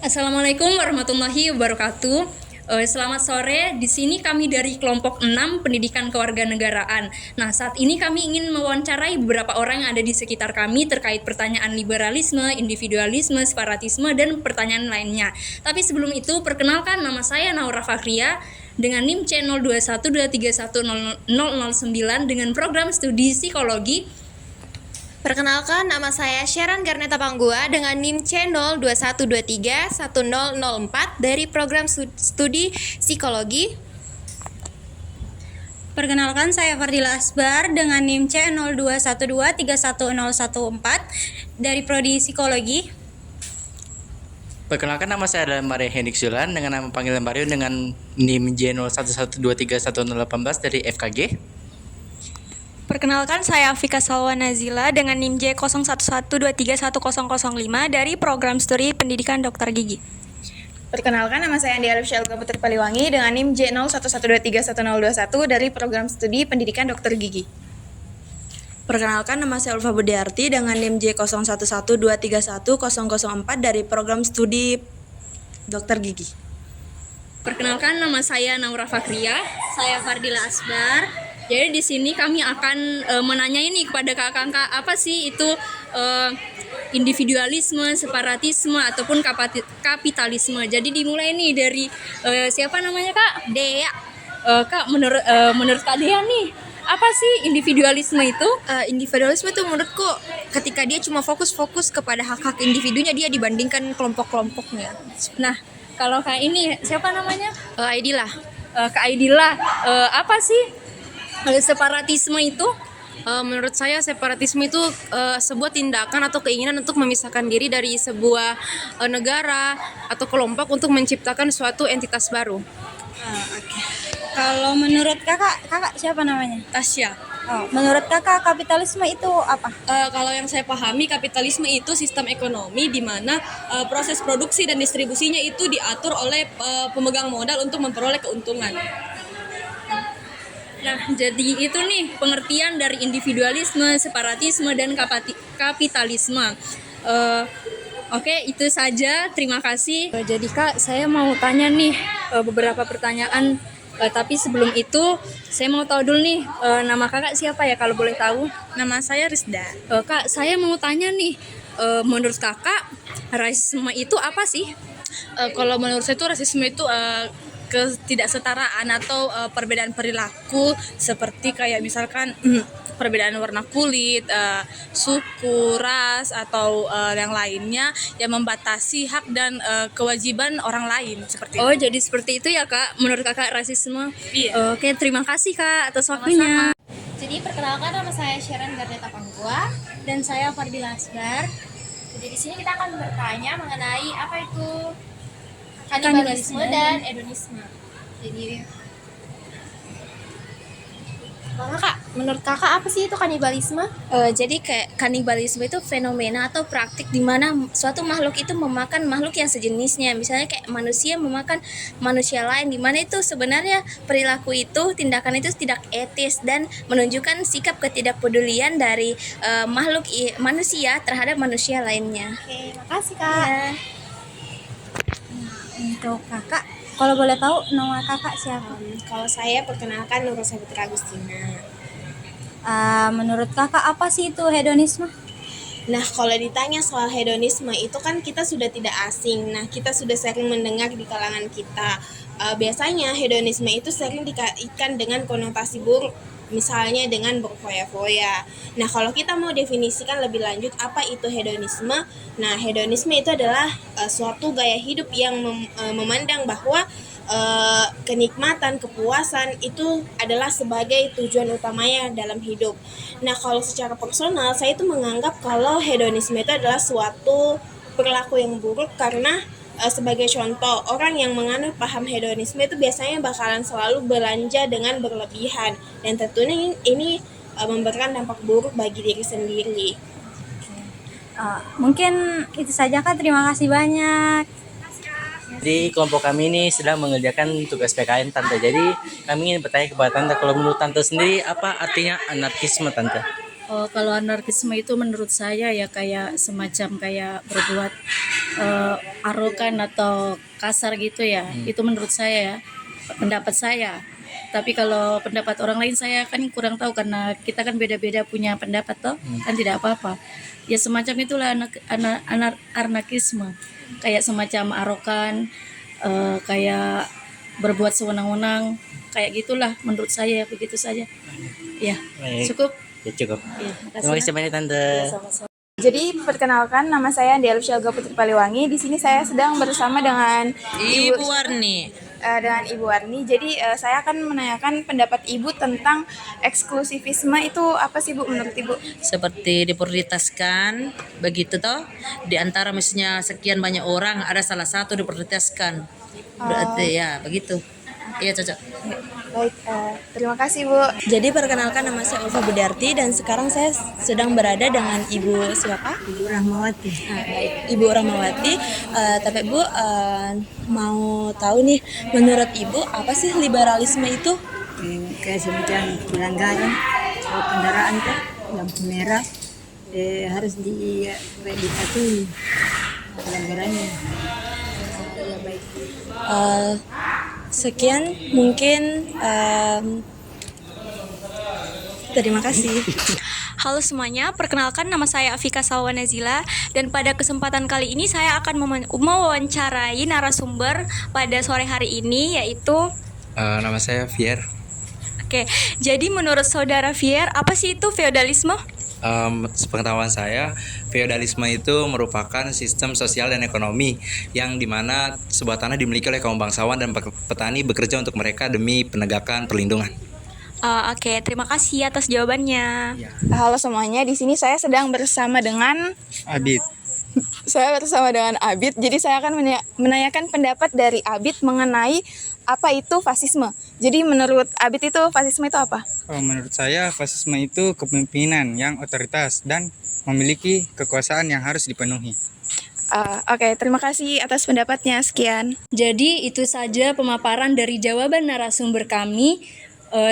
Assalamualaikum warahmatullahi wabarakatuh. Selamat sore. Di sini kami dari kelompok 6 Pendidikan Kewarganegaraan. Nah, saat ini kami ingin mewawancarai beberapa orang yang ada di sekitar kami terkait pertanyaan liberalisme, individualisme, separatisme, dan pertanyaan lainnya. Tapi sebelum itu, perkenalkan nama saya Naura Fakhria dengan NIM C0212310009 dengan program studi psikologi. Perkenalkan, nama saya Sharon Garneta Panggua dengan NIM C0212310004 dari program studi psikologi. Perkenalkan, saya Fardila Asbar dengan NIM C0212310014 dari prodi psikologi. Perkenalkan, nama saya adalah Maria Hendik Zulan dengan nama panggilan Mario dengan NIM J0112310018 dari FKG. Perkenalkan, saya Afika Salwa Nazila dengan NIM J0112310005 dari program studi pendidikan dokter gigi. Perkenalkan, nama saya Andi Arif Syalga Putri Paliwangi dengan NIM J0112310021 dari program studi pendidikan dokter gigi. Perkenalkan, nama saya Ulfa Budiarti dengan NIM J0112310004 dari program studi dokter gigi. Perkenalkan, nama saya Naura Fakhria. Saya Fardila Asbar. Jadi di sini kami akan menanya ini kepada kakak-kakak, apa sih itu individualisme, separatisme ataupun kapitalisme. Jadi dimulai nih dari siapa namanya Kak? Dea. Kak, menurut Kak Dea nih, apa sih individualisme itu? Individualisme itu menurutku ketika dia cuma fokus kepada hak-hak individunya dia dibandingkan kelompok-kelompoknya. Nah, kalau Kak ini siapa namanya? Aidillah. Kak Aidillah, apa sih separatisme itu? Menurut saya separatisme itu sebuah tindakan atau keinginan untuk memisahkan diri dari sebuah negara atau kelompok untuk menciptakan suatu entitas baru. Kalau menurut kakak siapa namanya? Tasya. Menurut kakak kapitalisme itu apa? Kalau yang saya pahami, kapitalisme itu sistem ekonomi di mana proses produksi dan distribusinya itu diatur oleh pemegang modal untuk memperoleh keuntungan. Nah, jadi itu nih pengertian dari individualisme, separatisme, dan kapitalisme. Oke, itu saja. Terima kasih. Jadi Kak, saya mau tanya nih beberapa pertanyaan. Tapi sebelum itu, saya mau tahu dulu nih, nama kakak siapa ya kalau boleh tahu? Nama saya Rizda. Kak, saya mau tanya nih, menurut kakak, rasisme itu apa sih? Kalau menurut saya itu rasisme itu ketidaksetaraan atau perbedaan perilaku seperti kayak misalkan perbedaan warna kulit, suku, ras atau yang lainnya yang membatasi hak dan kewajiban orang lain seperti Oh, itu. jadi seperti itu ya Kak, menurut kakak rasisme? Iya. Oke, terima kasih Kak atas waktunya. Jadi perkenalkan, nama saya Sharon Garneta Panggua. Dan saya Fardila Asbar. Jadi di sini kita akan bertanya mengenai apa itu kanibalisme dan hedonisme. Jadi menurut kakak apa sih itu kanibalisme? Jadi kayak kanibalisme itu fenomena atau praktik di mana suatu makhluk itu memakan makhluk yang sejenisnya. Misalnya kayak manusia memakan manusia lain, di mana itu sebenarnya perilaku itu, tindakan itu tidak etis dan menunjukkan sikap ketidakpedulian dari makhluk manusia terhadap manusia lainnya. Oke, makasih Kak. Untuk kakak, kalau boleh tahu nama kakak siapa? Kalau saya perkenalkan Nurul Sabitra Agustina. Menurut kakak apa sih itu hedonisme? Nah, kalau ditanya soal hedonisme itu kan kita sudah tidak asing. Nah, kita sudah sering mendengar di kalangan kita. Biasanya hedonisme itu sering dikaitkan dengan konotasi buruk, misalnya dengan berfoya-foya. Nah, kalau kita mau definisikan lebih lanjut apa itu hedonisme? Nah, hedonisme itu adalah suatu gaya hidup yang memandang bahwa kenikmatan, kepuasan itu adalah sebagai tujuan utamanya dalam hidup. Nah, kalau secara personal, saya itu menganggap kalau hedonisme itu adalah suatu perilaku yang buruk karena sebagai contoh, orang yang menganut paham hedonisme itu biasanya bakalan selalu belanja dengan berlebihan dan tentunya ini memberikan dampak buruk bagi diri sendiri. Mungkin itu saja Kak, terima kasih banyak. Jadi kelompok kami ini sedang mengerjakan tugas PKN Tante. Jadi kami ingin bertanya kepada Tante, kalau menurut Tante sendiri apa artinya anarkisme Tante? Oh, kalau anarkisme itu menurut saya ya kayak semacam kayak berbuat arogan atau kasar gitu ya. Itu menurut saya ya, pendapat saya. Tapi kalau pendapat orang lain saya kan kurang tahu karena kita kan beda-beda punya pendapat toh, kan tidak apa-apa. Ya semacam itulah anarkisme. Kayak semacam arogan, kayak berbuat sewenang-wenang, kayak gitulah menurut saya begitu saja. Ya, Baik. cukup. Ya cukup. Ya, Terima kasih banyak Tante. sama-sama. Jadi perkenalkan, nama saya Andi Elfshalga Putri Paliwangi. Di sini saya sedang bersama dengan Ibu Warni. Dengan Ibu Warni. Jadi saya akan menanyakan pendapat Ibu tentang eksklusivisme itu apa sih Bu menurut Ibu? Seperti diprioritaskan, begitu toh. Di antara misalnya sekian banyak orang, ada salah satu diprioritaskan. Berarti ya begitu. Iya cocok. Baik, terima kasih Bu. Jadi perkenalkan, nama saya Ulfa Budiarti dan sekarang saya sedang berada dengan Ibu siapa? Ibu Rahmawati. Baik, Ibu Rahmawati. Tapi Bu mau tahu nih, menurut Ibu apa sih liberalisme itu? Kayak semacam pelanggaran kendaraan tuh lampu merah harus dipatuhi pelanggarannya. Ya baik. Sekian mungkin terima kasih. Halo semuanya, perkenalkan nama saya Afika Salwa Nazila dan pada kesempatan kali ini saya akan mewawancarai narasumber pada sore hari ini yaitu nama saya Fier. Oke, jadi menurut saudara Fier, apa sih itu feodalisme? Sepengetahuan saya, feodalisme itu merupakan sistem sosial dan ekonomi yang dimana sebuah tanah dimiliki oleh kaum bangsawan dan petani bekerja untuk mereka demi penegakan perlindungan. Oke, terima kasih atas jawabannya. Halo semuanya, di sini saya sedang bersama dengan Abid. Saya bersama dengan Abid. Jadi saya akan menanyakan pendapat dari Abid mengenai apa itu fasisme. Jadi menurut Abid itu fasisme itu apa? Menurut saya fasisme itu kepemimpinan yang otoritas dan memiliki kekuasaan yang harus dipenuhi. Oke, terima kasih atas pendapatnya. Sekian. Jadi itu saja pemaparan dari jawaban narasumber kami.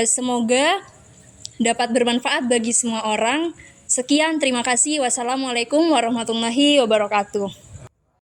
Semoga dapat bermanfaat bagi semua orang. Sekian, terima kasih. Wassalamualaikum warahmatullahi wabarakatuh.